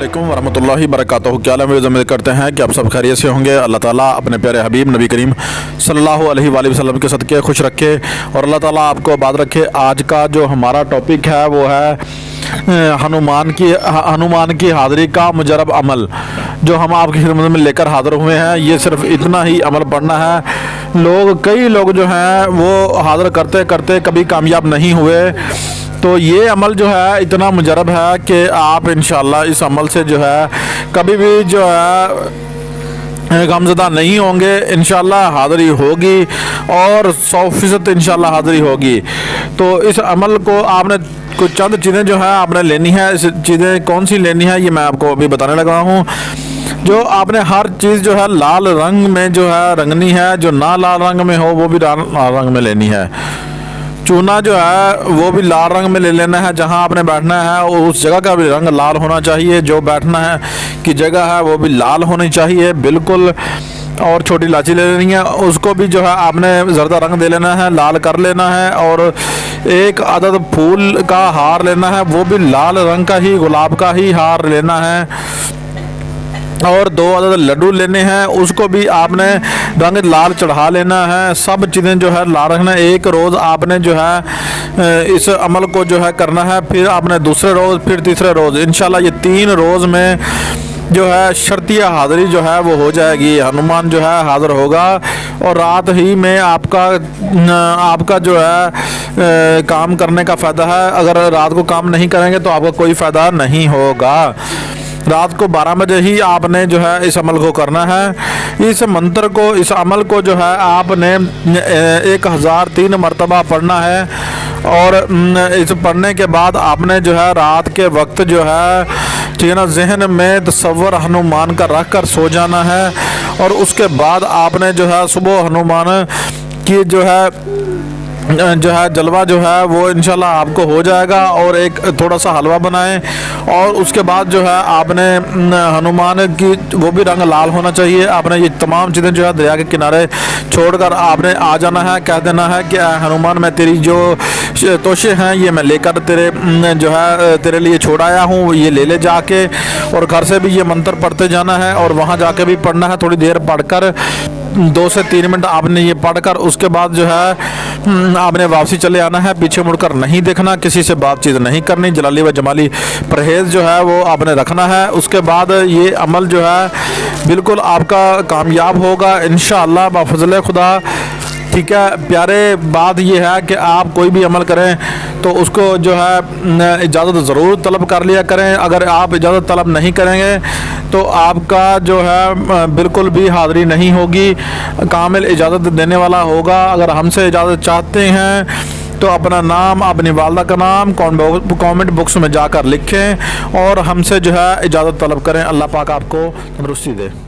अस्सलामुअलैकुम वरहमतुल्लाहि वबरकातुहू। क्या उम्मीद करते हैं कि आप सब खैरियत से होंगे। अल्लाह ताला अपने प्यारे हबीब नबी करीम सल्लल्लाहु अलैहि वसल्लम के सदक़े खुश रखे और अल्लाह ताला आपको आबाद रखे। आज का जो हमारा टॉपिक है वो है हनुमान की हाज़िरी का मुजरब अमल, जो हम आपकी खिदमत में लेकर हाज़िर हुए हैं। ये सिर्फ इतना ही अमल पढ़ना है। कई लोग जो हैं वो हाज़िर करते करते कभी कामयाब नहीं हुए। तो ये अमल जो है इतना मुजरब है कि आप इंशाअल्लाह इस अमल से जो है कभी भी जो है गमज़दा नहीं होंगे। इंशाअल्लाह हाज़िरी होगी और 100% इंशाअल्लाह हाज़िरी होगी। तो इस अमल को आपने कुछ चंद चीज़ें जो है आपने लेनी है। इस चीज़ें कौन सी लेनी है ये मैं आपको अभी बताने लगा हूँ। जो आपने हर चीज़ जो है लाल रंग में जो है रंगनी है, जो ना लाल रंग में हो वो भी लाल रंग में लेनी है। चूना जो है वो भी लाल रंग में ले लेना है। जहां आपने बैठना है उस जगह का भी रंग लाल होना चाहिए। जो बैठना है की जगह है वो भी लाल होनी चाहिए बिल्कुल। और छोटी इलायची ले लेनी है, उसको भी जो है आपने ज़र्दा रंग दे लेना है, लाल कर लेना है। और एक अदद फूल का हार लेना है, वो भी लाल रंग का ही, गुलाब का ही हार लेना है। और 2 अदद लड्डू लेने हैं, उसको भी आपने रंग लाल चढ़ा लेना है। सब चीज़ें जो है लाल रखना है। एक रोज़ आपने जो है इस अमल को जो है करना है, फिर आपने दूसरे रोज़, फिर तीसरे रोज़। इंशाल्लाह ये 3 रोज़ में जो है शर्तिया हाज़िरी जो है वो हो जाएगी। हनुमान जो है हाज़िर होगा और रात ही में आपका जो है काम करने का फ़ायदा है। अगर रात को काम नहीं करेंगे तो आपका कोई फ़ायदा नहीं होगा। रात को 12 बजे ही आपने जो है इस अमल को करना है। इस मंत्र को, इस अमल को जो है आपने 1003 मरतबा पढ़ना है। और इस पढ़ने के बाद आपने जो है रात के वक्त जो है ठीक है ना, जहन में तसव्वुर हनुमान का रख कर सो जाना है। और उसके बाद आपने जो है सुबह हनुमान की जो है जलवा जो है वो इंशाल्लाह आपको हो जाएगा। और एक थोड़ा सा हलवा बनाएं और उसके बाद जो है आपने हनुमान की वो भी रंग लाल होना चाहिए। आपने ये तमाम चीज़ें जो है दरिया के किनारे छोड़कर आपने आ जाना है। कह देना है कि हनुमान मैं तेरी जो तोशे हैं ये मैं लेकर जो है तेरे लिए छोड़ आया हूँ, ये ले ले जाके। और घर से भी ये मंत्र पढ़ते जाना है और वहाँ जाके भी पढ़ना है। थोड़ी देर पढ़कर 2 से 3 मिनट आपने ये पढ़कर उसके बाद जो है आपने वापसी चले आना है। पीछे मुड़कर नहीं देखना, किसी से बातचीत नहीं करनी, जलाली व जमाली परहेज़ जो है वो आपने रखना है। उसके बाद ये अमल जो है बिल्कुल आपका कामयाब होगा इंशाअल्लाह बाफ़ज़ल खुदा। ठीक है प्यारे, बात ये है कि आप कोई भी अमल करें तो उसको जो है इजाज़त ज़रूर तलब कर लिया करें। अगर आप इजाज़त तलब नहीं करेंगे तो आपका जो है बिल्कुल भी हाज़िरी नहीं होगी। कामिल इजाज़त देने वाला होगा। अगर हमसे इजाज़त चाहते हैं तो अपना नाम, अपनी वालदा का नाम कमेंट बॉक्स में जाकर लिखें और हमसे जो है इजाज़त तलब करें। अल्लाह पाक आपको तंदुरुस्ती दे।